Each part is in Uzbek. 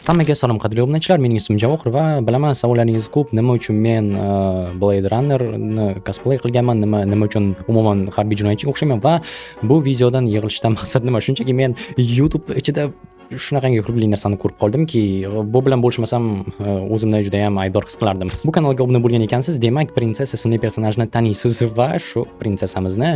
Hammaga salom qadrli obunachilar, mening ismim Javohir va bilaman savollaringiz ko'p. Nima uchun men Blade Runnerni cosplay qilganman, nima uchun umuman harbiy jinoyatchiga o'xshayman va bu videodan yig'ilishdan maqsad nima? Shunchaki men YouTube ichida shunaqangi kulgili narsani ko'rib qoldimki, bu bilan bo'lishmasam o'zimni juda ham aybdor his qilardim. Bu kanalga obuna bo'lgan ekansiz, demak, Princess ismli personajni taniysiz va shu prinsessamizni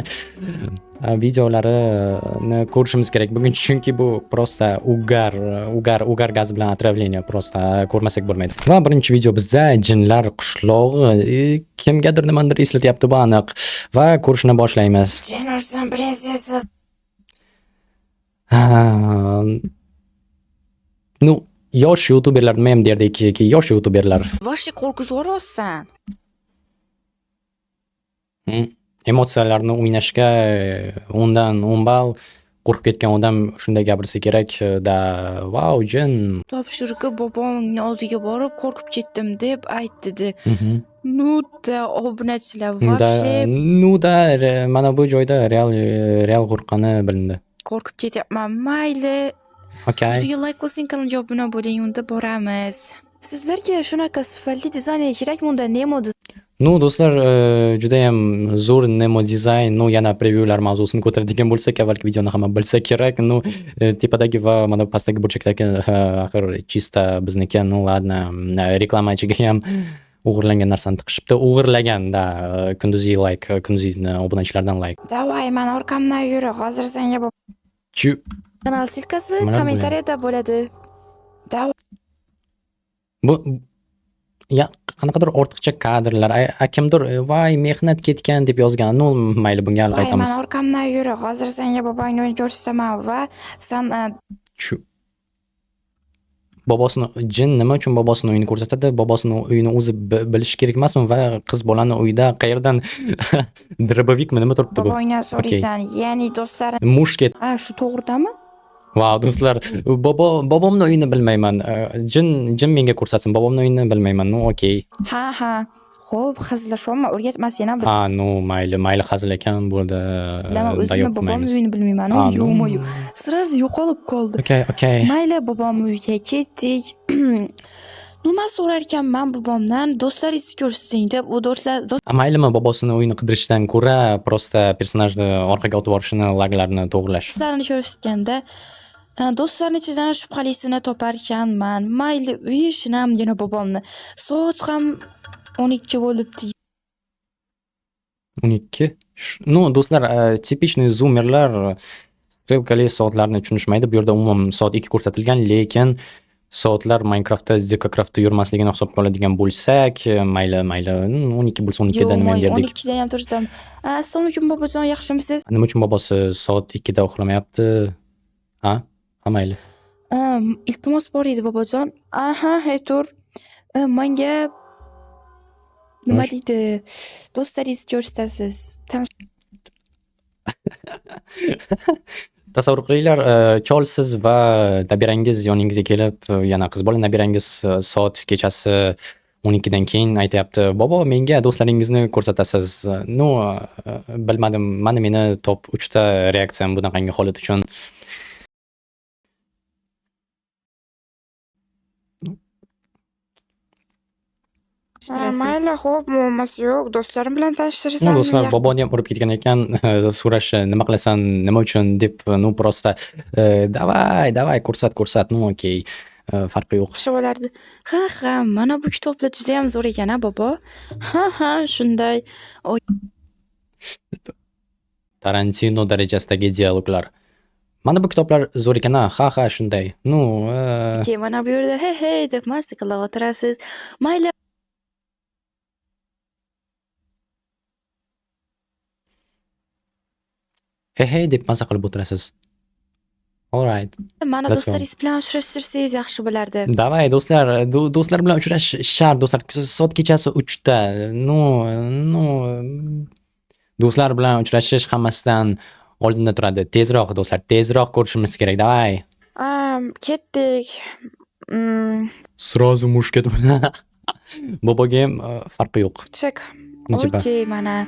videolarini ko'rishimiz kerak bugun, chunki bu prosta ugar gaz bilan отравление, prosta ko'rmasak bo'lmaydi. Va birinchi video bizda jinlar qishlog'i kimgadir nimadir eslatyapti, bu aniq. Va ko'rishni boshlaymiz. Jin ursin prinsessa. Ну, yosh youtuberlar nima ham derdik, yosh youtuberlar. Voshi qo'rqizvorsan. Emotsiyalarni o'ynashga 10 dan 10 ball qo'rqib ketgan odam shunday gapirsa kerak da, vau, jin. Topshirig'i bobomning oldiga borib qo'rqib ketdim deb aytdi. Nuda obunachilar voобще. Nuda mana bu joyda real qo'rqqani bilindi. Qo'rqib ketyapman. Mayli. Okay. Videoga like bosing, kanalga obuna bo'ling, unda boramiz. Sizlarga shunaqa sifatli dizayn kerakmi, unda Nemo Ну, do'stlar, juda ham zo'r Nemo dizayn. Ну, yana prevyular mavzusini ko'taradigan bo'lsak, avvalgi videoni hamma bilsa kerak. Ну, tepadagi va mana pastdagi burchakdagi axir chista bizniki. Ну, ладно, reklamachiga ham o'g'irlangan narsani tiqishibdi. O'g'irlaganda kunduzi obunachilardan like. Davay, men orqamdan yuri, hozir senga kanal silkasi kommentariyada bo'ladi. Bu ya qanaqadir ortiqcha kadrlar, kimdir voy mehnat ketgan deb yozgan. Ну, mayli, bunga hal qaytamiz. Men orqamdan yuri, hozir senga bobongni o'yini ko'rsataman va sen bobosini, jin nima uchun bobosini o'yini ko'rsatadi? Bobosini o'yini o'zi bilish kerak emasmi? Va qiz bolani uyda qayerdan drobovikmi nima turibdi bu? Bobongdan so'raysan, ya'ni do'stlar. Mushket. Shu to'g'ridami? Vau, do'stlar, bobomni o'yini bilmayman. Jin menga ko'rsatsin, bobomni o'yini bilmayman. Ну, okey. Ha. Xo'p, hazillashmayman, o'rgatmasin ham. No, mayli hazil ekan bo'ldi. Bilaman, o'zimni bobomni uyini bilmayman. Yo'q. Sirasi yo'qolib qoldi. Okay. Mayli, bobomni uyiga ketdik. Nima so'rar ekanman bobomdan, do'stlaringizni ko'rsating deb, u do'stlar Maylimi bobosini o'yini qidirishdan ko'ra, prosta personajni orqaga o'tib borishini, laglarni to'g'rilash. Do'stlarini ko'rsatganda do'stlarni ichidan shubhalisini topar ekanman. Mayli, uyishinam yana bobomni. Soat ham 12 bo'libdi. 12? Ну, do'stlar, tipичный zoomerlar strelkali soatlarni tushunishmaydi. Bu yerda umuman soat 2 ko'rsatilgan, lekin soatlar Minecraftda Decacraftda yurmasligini hisobga oladigan bo'lsak, mayli, 12 bo'lsa 12 da nima derdik. 12 da ham turibdim. Assalomu alaykum bobojon, yaxshimisiz? Nima uchun bobosi soat 2 da uxlamayapti? Ha, mayli. Iltimos bor edi bobojon. Aytur. Menga nima deydi? Do'stlaringizni ko'rsatasiz. Tasavvur qilinglar, cholsiz va nabirangiz yoningizga kelib, yana qiz bola nabirangiz soat kechasi 12 dan keyin aytayapti, bobo, menga do'stlaringizni ko'rsatasiz. Ну, bilmadim, meni top 3 ta reaksiyam bunaqangi holat uchun. Mayli, xo'p, muammosi yo'q. Do'stlarim bilan tanishtirsan. Do'stlar, boboni ham urib ketgan ekan, so'rash, nima qilasan, nima uchun deb, prosta davay, ko'rsat, ну, okey. Farqi yo'q. Yaxshi bo'lardi. Ha, mana bu kitoblar juda ham zo'r ekan, bobo. Ha, shunday. Tarantino darajasidagi dialoglar. Mana bu kitoblar zo'r ekan, ha, shunday. Ну, mana bu yerda hey deb mast qilib o'tirasiz. Mayli. Hey deb maza qilib o'tirasiz. All right. Mana do'stlaringiz bilan uchrashtirsangiz yaxshi bo'lardi. Davay, do'stlar bilan uchrashish shart, do'stlar. Soat kechasi 3 da. No. Do'stlar bilan uchrashish hammasidan oldinda turadi. Tezroq do'stlar, tezroq ko'rishimiz kerak. Davay. Ketdik. Сразу mushket bilan. Boboga ham farqi yo'q. Chek. Okey, mana.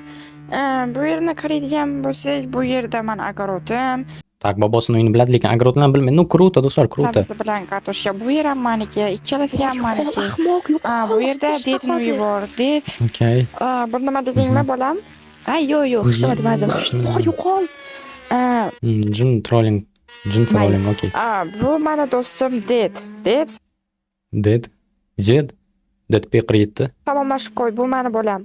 Bu yerni qaraydigan bo'lsak, bu yerda men agarotim. Так, bobosini uyini biladi, lekin огородlarni bilmaydi. Ну, круто, do'stlar, kruto. Sabzisi bilan kartoshka. Bu yer ham maniki, ikkalasi ham maniki. ahmoq Bu yerda detni uyi bor. Det. Okay. Bir nima dedingmi bolam? Yo'q, hech nima demadim. Bor yo'qol. Jin trolling, okay. Bu mani do'stim Det. Det, Ded Pekir yetdi. salomlashib qo'y. Bu mani bolam.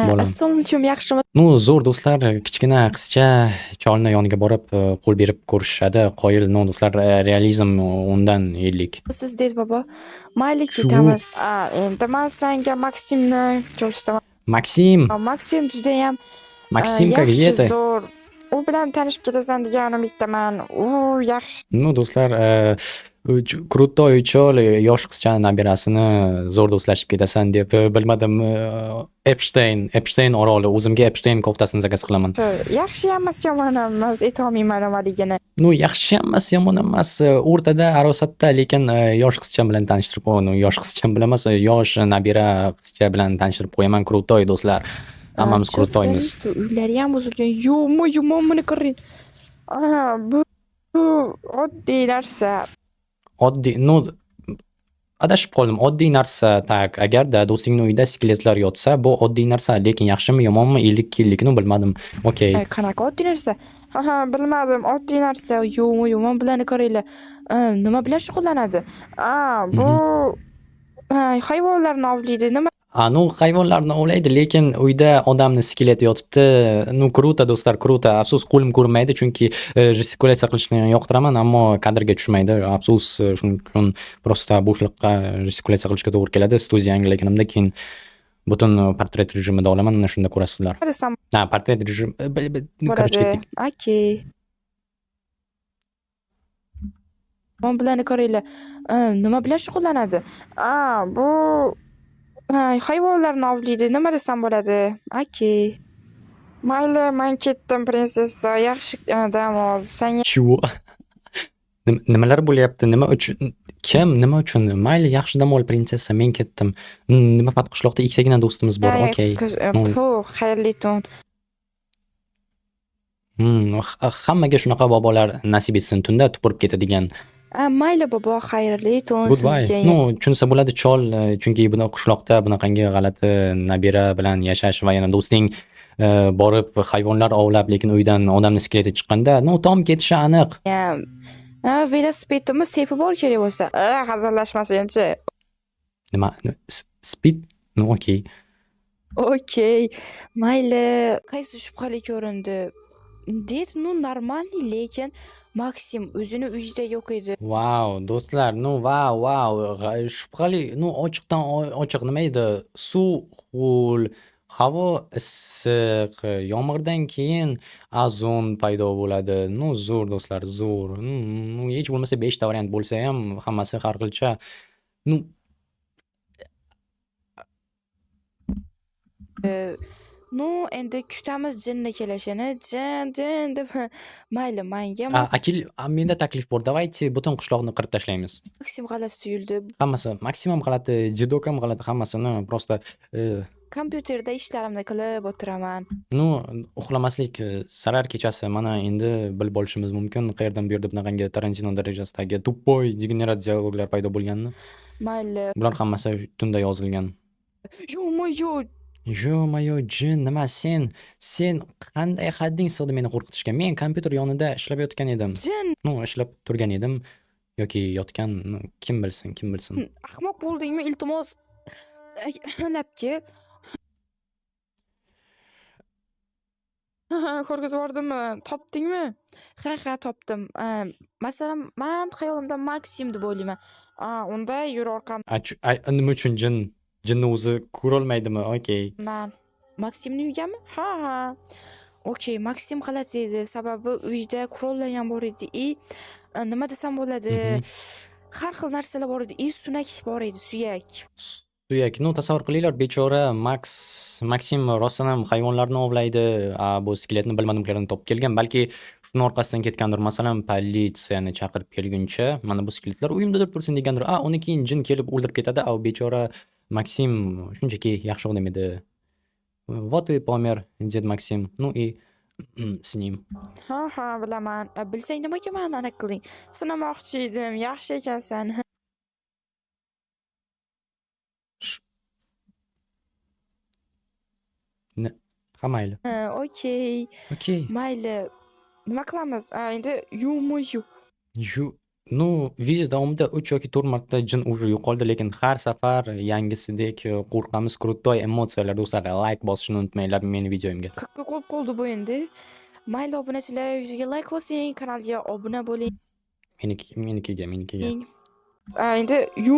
Bolam. Assalomu alaykum, yaxshimi? Ну, zo'r do'stlar, kichkina qizcha cholni yoniga borib qo'l berib ko'rishadi. Qoyil, no do'stlar, realizm undan yillik. Siz Det bobo. Mayli Shu. ketamiz. Endi men senga Maksimni ko'rsataman. Maksim, Maksim judayam Maksimkaga yaxshi, yeti. zo'r. U bilan tanishib ketasan degan umiddaman. U yaxshi. Ну, do'stlar, krutoy chol yosh qizchani nabirasini zo'r do'stlashib ketasan deb bilmadim. Epstein oroli, o'zimga Epstein koftasini zakaz qilaman. Yaxshi emas, yomon emas, aytolmayman nimaligini. Ну, yaxshi emas, yomon emas, o'rtada arosatda, lekin yosh qizcha bilan tanishtirib qo'yaman. Yosh qizcha bilan emas, yosh nabira qizcha bilan tanishtirib qo'yaman. Krutoy do'stlar. Hammamiz krutoymiz. Uylari ham buzilgan. Yo'qmi, qarang. Bu oddiy narsa. Oddiy, no, adashib qoldim. Oddiy narsa, tak, agarda do'stingning uyida skeletlar yotsa, bu oddiy narsa, lekin yaxshimi, yomonmi, illik-killikni bilmadim. Okay. Qanaqa oddiy narsa? Bilmadim, oddiy narsa. Yo'qmi, yomon bilan qaranglar. Nima bilan shug'ullanadi? Bu hayvonlarni ovlaydi. Nima? Ну, hayvonlarni ovlaydi, lekin uyda odamni skelet yotibdi. Ну, kruto do'stlar, kruto. Afsus, qo'lim ko'rmaydi, chunki gestikulyatsiya qilishni yoqtiraman, ammo kadrga tushmaydi. Afsus, shuning uchun prosta bo'shliqqa gestikulyatsiya qilishga to'g'ri keladi. Studiya yangilaganimda keyin butun portret rejimida olaman, ana shunda ko'rasizlar. Portret rejim, короче, ketdik. Okay. Nima bilan qaranglar. Nima bilan shug'ullanadi? Bu hayvonlarni ovlaydi. Nima desam bo'ladi? Okay. Mayli, men ketdim, prinsessa. Yaxshi dam ol. Senga Чего? Nimalar bo'lyapti? Nima uchun? Kim? Nima uchun? Mayli, yaxshi dam ol, prinsessa, men ketdim. Nima faqat qishloqda ikkitagina do'stimiz bor. Okay. Xayrli tun. Hammaga shunaqa bobolar nasib etsin, tunda tupurib ketadigan. Mayli bobo, xayrli tun Goodbye. sizga. Ну, tushunsa bo'ladi chol, chunki buni qishloqda bunaqangi g'alati nabira bilan yashash va yana do'sting borib hayvonlar ovlab, lekin uydan odamni skeleti chiqqanda, no, tom ketishi aniq. Velosipedimni sepib bor kerak bo'lsa. Hazillashmasanchi. Nima? Speed? No, okay. Okay. Mayli, qaysi shubhali ko'rindi? Det, normalniy, lekin Maksim o'zini uyida yo'q edi. Wow, do'stlar, wow. Shubhali, ochiqdan ochiq nima edi? Suv ho'l, havo issiq, yomg'irdan keyin ozon paydo bo'ladi. Zo'r do'stlar, zo'r. Hech bo'lmasa 5 ta variant bo'lsa ham hammasi har xilcha. Endi kutamiz jinni kelishini. Jin deb mayli, menga Akil, menda taklif bor. Давайте butun qishloqni qirib tashlaymiz. Maksim g'alati tuyuldi. Hammasi, Maksimum g'alati, Jidok ham g'alati, hammasini prosta Kompyuterda ishlarimni qilib o'tiraman. Uxlamaslik zarar kechasi. Mana endi bilib olishimiz mumkin, qayerdan bu yerda bunaqangi Tarantino darajasidagi tuppoy degenerat dialoglar paydo bo'lganini. Mayli. Bular hammasi tunda yozilgan. Yo-mayo, jin, nima sen qanday hadding sig'di meni qo'rqitishga? Men kompyuter yonida ishlab yotgan edim. Jin. Ishlab turgan edim yoki yotgan, kim bilsin. Ahmoq bo'ldingmi? Iltimos, labki. Ko'rgazib yubordimmi? Topdingmi? Ha, topdim. Masalan, men xayolimda Maksim deb o'ylayman. Unda yur orqamda. Nima uchun jinni o'zi ko'rolmaydimi? Okay. Maksimni uygami? Ha. Okay, Maksim g'alati edi, sababi uyda qurollar ham bor edi. Nima desam bo'ladi? Har xil narsalar bor edi. Suyak bor edi, suyak. Tasavvur qilinglar, bechora Maksim rostdan ham hayvonlarni ovlaydi. Bu skeletni bilmadim qayerdan topib kelgan, balki shuni orqasidan ketgandir. Masalan, politsiyani chaqirib kelguncha, mana bu skeletlar uyimda tursin degandir. Uni keyin jin kelib o'ldirib ketadi. Bechora Maksim shunchaki yaxshi odam edi. Вот и помер, ded Maksim. И Snim. Ha, bilaman. Bilsang nimaga meni anaqa qilding? Sinamoqchi edim. Yaxshi ekansan. Sh- Ne- Ha, mayli. Okey. Okey. Mayli. Nima qilamiz? Endi yu. Nu, video davomida 3 yoki 4 marta jin уже yo'qoldi, lekin har safar yangisidek qo'rqamiz. Krutoy emotsiyalar do'stlar. Like bosishni unutmanglar meni videomga. Qirqqa qo'l qoldi bu endi. Mayli obunachilar, videoga like bosing, kanalga obuna bo'ling. Menikiga. Endi yu.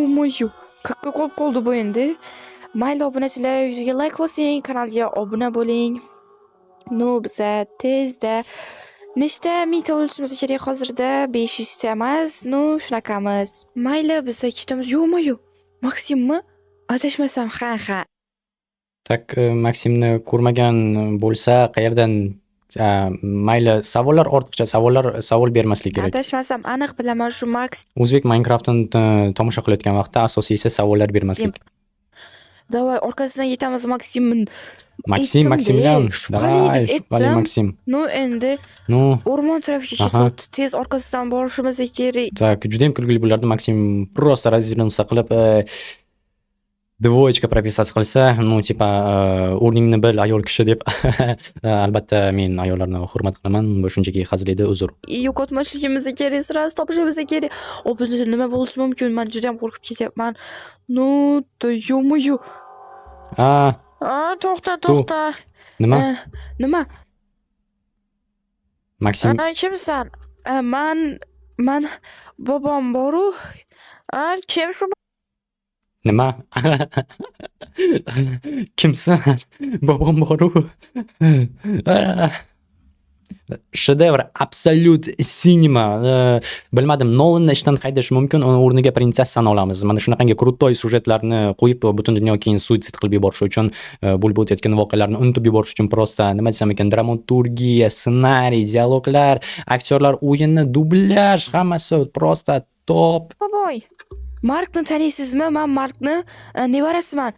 Qirqqa qo'l qoldi bu endi. Mayli obunachilar, videoga like bosing, kanalga obuna bo'ling. Nu biza tezda nechta mingta bo'lishimiz kerak hozirda? 500 ta emas. Nu shunaqamiz. Mayli biza ketamiz. Yu. Maksimmi? Adashmasam, ha. Tak, Maksimni ko'rmagan bo'lsa, qayerdan mayli savol bermaslik kerak. Adashmasam aniq bilaman shu Max. O'zbek Minecraft'ni tomosha qilayotgan vaqtda asosiysi savollar bermaslik. Davay orqasidan yetamiz Maksimni. Maksimilian, shubhali davay, deb shubhali aytdim. Maksim. Nu endi Nu, o'rmon tarafiga ketyapti. Tez orqasidan borishimiz kerak. tak, juda ham kulgili bo'lardi Maksim просто развернулся qilib dvoyechka прописать qilsa, ну, tipa o'rningni bil ayol kishi deb. Albatta men ayollarni hurmat qilaman, bu shunchaki hazil edi, uzr. Yo'qotmasligimiz kerak, sirasi topishimiz kerak. Obunachi nima bo'lishi mumkin? Men juda ham qo'rqib ketyapman. Nu, yu. To'xta. Nima? Nima? Maksim, Kimsan? Man bobom boru. Kim shu? nima? Kimsan? Bobom boru. Shedevr, absolut sinema. Bilmadim, Nolanni ishdan haydash mumkin, uni o'rniga prinsessani olamiz. Mana shunaqangi krutoy sujetlarni qo'yib, butun dunyo keyin suitsid qilib yuborish uchun, bo'lib o'tayotgan voqealarni unutib yuborish uchun prosta nima desam ekan, dramaturgiya, ssenariy, dialoglar, aktyorlar o'yini, dublyaj, hammasi prosta top. Boboy. Markni taniysizmi? Men Markni nevarasiman.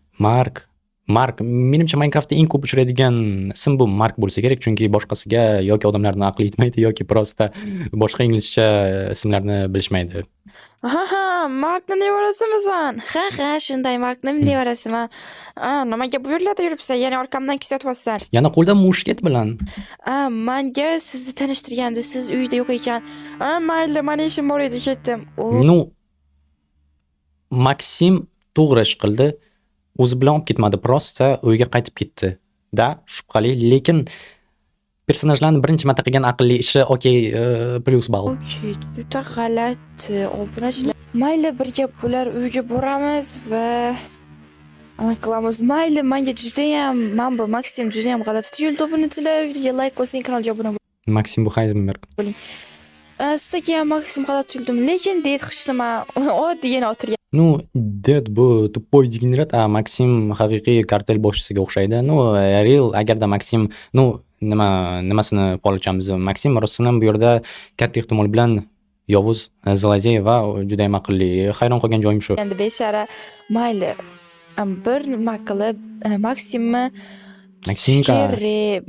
Mark, menimcha Minecraftda eng ko'p uchraydigan ism bu Mark bo'lsa kerak, chunki boshqasiga yoki odamlarning aqli yetmaydi yoki prosta boshqa inglizcha ismlarni bilishmaydi. Ha, Markni nevarasimisan? Ha, shunday Markni nevarasiman. Nimaga bu yerlarda yuribsan? Ya'ni orqamdan kuzatyapsan. Yana qo'lda mushket bilan. Menga sizni tanishtirgandi. Siz uyda yo'q ekan. Mayli, meni ishim bor edi, ketdim. Nu, Maksim to'g'ri ish qildi. O'zi bilan olib ketmadi, prosta uyga qaytib ketdi. Da, shubhali, lekin personajlarni birinchi marta qilgan aqlli ishi, okey, plyus ball. Okey, juda g'alati. Obunachilar. Mayli, birga bular uyga boramiz va qilamiz. Mayli, menga men bu Maksim juda ham g'alati tuyuldi. Obunachilar, videoga like bosing, kanalga obuna bo'ling. Maksim bu Heisenberg. Sizga ham Maksim g'alati tuyuldimi, lekin ded xishlama oddiygina o'tirgan. Nu, Dead bu tuppoy degenerat, Maksim haqiqiy kartel boshchisiga o'xshaydi. Nu, real agarda Maksim, nimasini qolachamiz? Maksim rostdan bu yerda katta ehtimol bilan yovuz, zlodey va juda ham aqlli. Hayron qolgan joyim shu. Endi bechara, mayli. Bir nima qilib Maksimni Maksimka,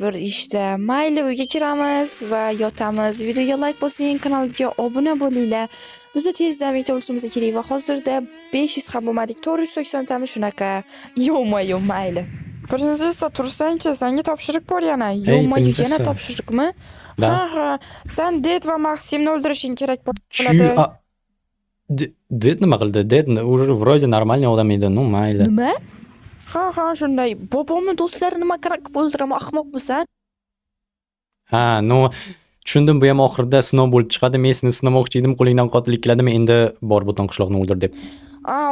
bir ishda mayli uyga kiramiz va yotamiz. Videoga like bosing, kanalga obuna bo'linglar. Bizda tezda mingta bo'lishimiz kerak va hozirda 500 ham bo'lmadik. 480 tami shunaqa. Yo'q, mayli. Prinsessa, tursangchi, senga topshiriq bor yana. Yo'q, yana topshiriqmi? Ha. Sen Ded va Maksimni o'ldirishing kerak bo'ladi. Ded nima qildi? Ded вроде нормальный odam edi, ну mayli. Nima? Ha, shunday. Bobomning do'stlari nima kerak o'ldiraman, ahmoq bo'lsan? No, tushundim, bu ham oxirida sinov bo'lib chiqadi. Men seni sinamoqchi edim, qo'lingdan qotillik keladimi? Endi bor butun qishloqni o'ldir deb.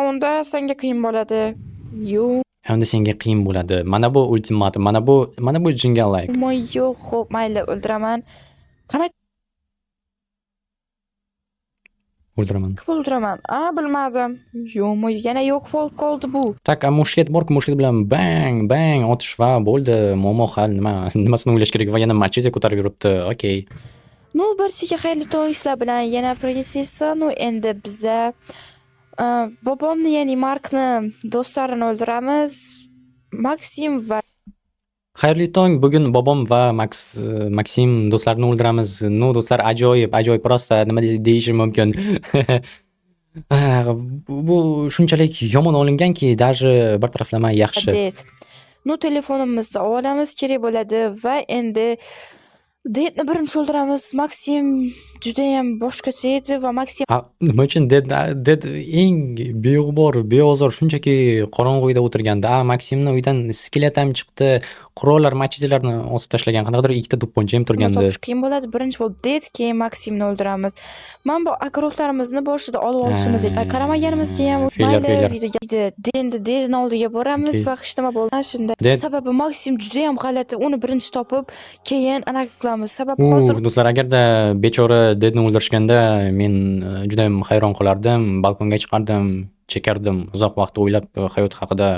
Unda senga qiyin bo'ladi. Yo'q. Unda senga qiyin bo'ladi. Mana bu ultimatum, mana bu jinga like. Yo'q, xo'p, mayli, o'ldiraman. Qanaqa O'ldiraman. o'ldiraman? Bilmadim. Yo'q, yana yo'q qoldi bu. Tak, mushket bor-ku, mushket bilan bang otish va bo'ldi. Muammo hal, nimasini o'ylash kerak va yana machete ko'tarib yuribdi. Okey. Barchaga xayrli tonglar bilan yana prinsessa. Endi biza bobomni, ya'ni Markni do'stlarini o'ldiramiz. Maksim va Xayrli tong. Bugun bobom va Maksim do'stlarni o'ldiramiz. No, do'stlar, ajoyib, prosta nima deyishim mumkin. Bu shunchalik yomon olinganki, даже bir taraflama yaxshi. Det. Nu telefonimizni olamiz kerak bo'ladi va endi Detni birinchi o'ldiramiz. Maksim judayam boshqacha edi va Maksim Nima uchun Ded eng beg'ubor, beozor shunchaki qorong'uda o'tirganda, Maksimni uydan skelet ham chiqdi, qurollar, machetelarni osib tashlagan, qanaqadir ikkita to'pponcha ham turgandi. topish qiyin bo'ladi. Birinchi bo'lib Det, keyin Maksimni o'ldiramiz. Men bu akrotlarimizni boshida olib olishimiz kerak. Qaramaganimizga ham Fe'llar. videoga endi Detni oldiga boramiz Okey. va hech nima bo'lmadi shunda. Det- Sababi Maksim juda ham g'alati. Uni birinchi topib, keyin anaqa qilamiz. Sababi hozir Do'stlar, agarda bechora Dedni o'ldirishganda men juda ham hayron qolardim, balkonga chiqardim, chekardim, uzoq vaqt o'ylab hayot haqida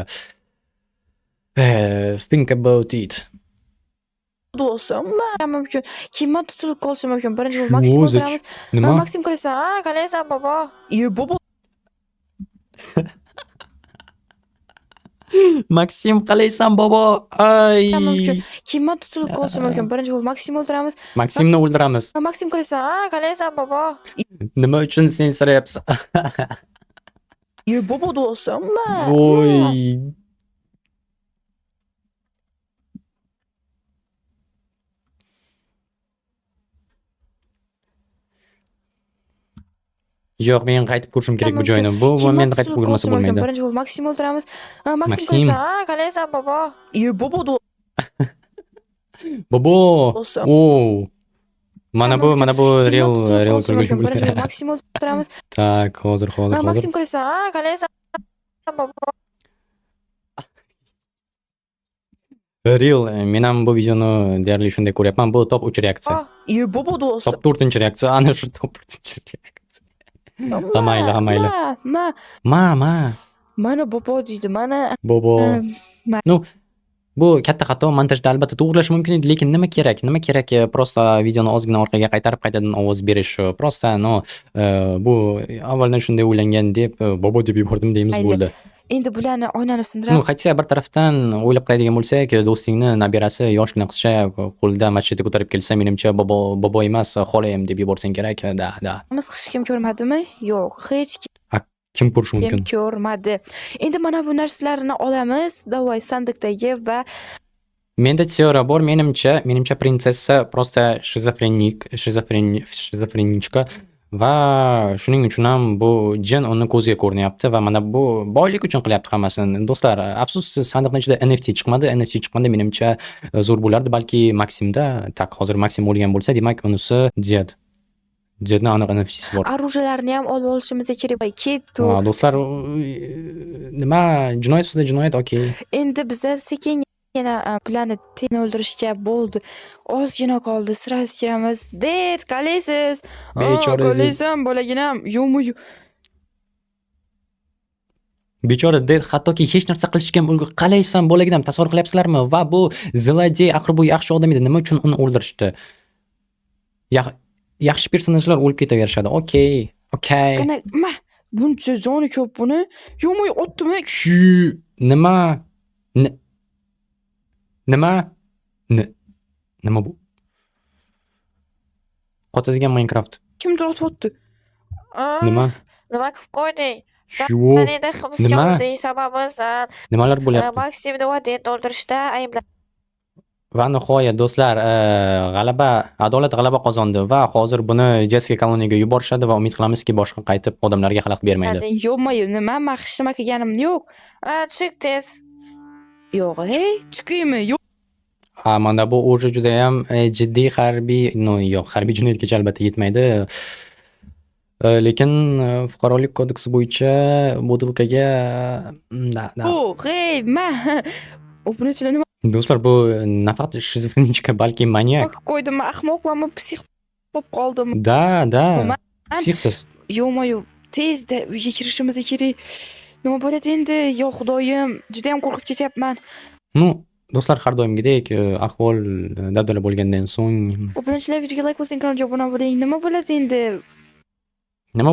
think about it. do'stim mumkin. Keyin men tutilib qolishim mumkin. Birinchi bo'lib Maksimni O'zi o'ldiramiz. nima? Maksim qalaysan? Qalaysan bobo? Bobo. Maksim, qalaysan bobo? Ay. Mumkin. Keyin men tutilib qolishim mumkin. Birinchi bo'lib Maksimni o'ldiramiz. Maksimni o'ldiramiz. Maksim qalaysan? Qalaysan bobo? Nima uchun sen sirayapsan? Bobo do'stim. Voy. Yo'q, men qaytib ko'rishim kerak bu joyni. Bu men qaytib ko'rmasa bo'lmaydi. Birinchi bo'lib Maksimni o'ldiramiz. Maksim Maksim. qalaysan? Qalaysan bobo? Bobo Bobo. do'stim. Mana bu real Birinchi kulgili bo'lib bo'ldi. Maksimni o'ldiramiz. Tak, hozir. Maksim qalaysan? Qalaysan bobo? Real, men ham bu videoni deyarli shunday ko'ryapman. Bu top 3 reaksiya. Bobo do'stim. Top 4-reaksiya, ana shu top 4-reaksiya. Hamayli. Mana bobo deydi. Mana Bobo. No, bu katta xato, montajda albatta to'g'rilash mumkin edi, lekin nima kerak? Prosta videoni ozgina orqaga qaytarib qaytadan ovoz berish. Prosta bu avvaldan shunday o'ylangan deb bobo deb yubordim deymiz, bo'ldi. endi bularni oynani sindiramiz. Qaytsa bir tarafdan o'ylab qaraydigan bo'lsak, do'stingni nabirasi yoshgina qizcha qo'lida machete ko'tarib kelsa, menimcha bobo emas, xolayam deb yuborsang kerak. Da. Hech kim ko'rmadimi? Yo'q, hech Kim ko'rishi mumkin? kim ko'rmadi. Endi mana bu narsalarni olamiz, davay sandiqdagi va Menda teoriya bor, menimcha prinsessa prosta shizofrenichka va shuning uchun ham bu jin uni ko'ziga ko'rinyapti va mana bu boylik uchun qilyapti hammasini. Do'stlar, afsus sandiqning ichida NFT chiqmadi. NFT chiqqanda menimcha zo'r bo'lardi, balki Maksimda. Tak, hozir Maksim o'lgan bo'lsa, demak unisi Dedni aniq NFT'si bor. orужияlarni ham olib olishimiz kerak. Ketdi. Do'stlar, nima jinoyat ustida jinoyat, okey. Endi biza sekin yana planetni o'ldirishga bo'ldi. Ozgina qoldi. Sirasiz kiramiz. Det, qalaysiz? Bechora Ded. Qalaysan bolaginam? Yo'mi? Bechora Ded hattoki hech narsa qilishga ulgurmay, qalaysan bolaginam, tasavvur qilyapsizlarmi? Va bu zlodey, axir bu yaxshi odam edi. Nima uchun uni o'ldirishdi? Yaxshi personajlar o'lib ketaverishadi. Okey. Qana, buncha joni ko'p buni. Yo'mi, otdimi? Nima? Nima bu? Qotadigan Minecraft. Kimdir otibdi. Nima? Nima qilib qo'yding? Yo'q. Meni hibsga Nima? olding sababisan. Nimalar bo'lyapti? Maksimni va Detni o'ldirishda ayblan. Va nihoyat do'stlar, adolat g'alaba qozondi va hozir buni Jessica koloniyaga yuborishadi va umid qilamizki, boshqa qaytib odamlarga xalaqit bermaydi. Yo'qmi, nima hech nima qilganim yo'q. Chiq tez. Yo'q, chiqaymi? Yo'q. Mana bu o'zi juda ham jiddiy harbiy, yo'q, harbiy jinoyatgacha albatta yetmaydi. Lekin fuqarolik kodeksi bo'yicha butilkaga nima? Do'stlar, bu nafaqat shizofrenichka, balki maniak. Qo'ydim, ahmoqmanmi, psix bo'lib qoldim. Da. Psixsiz. Yo'q, tezda uyga kirishimiz kerak. Nima bo'ladi endi? Yo xudoyim, juda ham qo'rqib ketyapman. Do'stlar, har doimgidek ahvol dabdala bo'lgandan so'ng birinchilar videoga like bosing, kanalga obuna bo'ling. Nima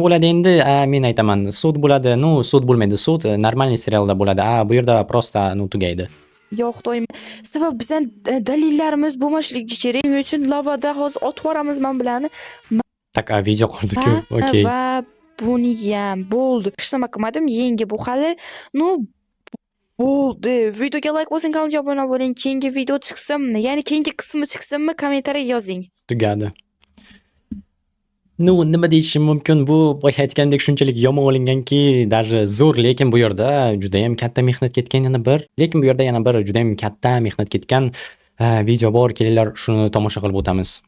bo'ladi endi? Men aytaman, sud bo'ladi. Sud bo'lmaydi. Sud normalniy serialda bo'ladi. Bu yerda prosta tugaydi. yo'q doim. Sabab bizdan dalillarimiz bo'lmasligi kerak. Shuning uchun lavada hozir otib yuboramiz men bilan. Tak, video qoldi-ku. Okey. Va buniyam bo'ldi. Hech nima qilmadim. Yangi bu hali ну bo'ldi. Videoga like bosing, kanalga obuna bo'ling. Keyingi video chiqsinmi, ya'ni keyingi qismi chiqsinmi, kommentariy yozing. Tugadi. Nima deyishim mumkin, bu boya aytgandek shunchalik yomon olinganki, даже zo'r, lekin bu yerda juda ham katta mehnat ketgan lekin bu yerda yana bir juda ham katta mehnat ketgan video bor. Kelinglar, shuni tomosha qilib o'tamiz.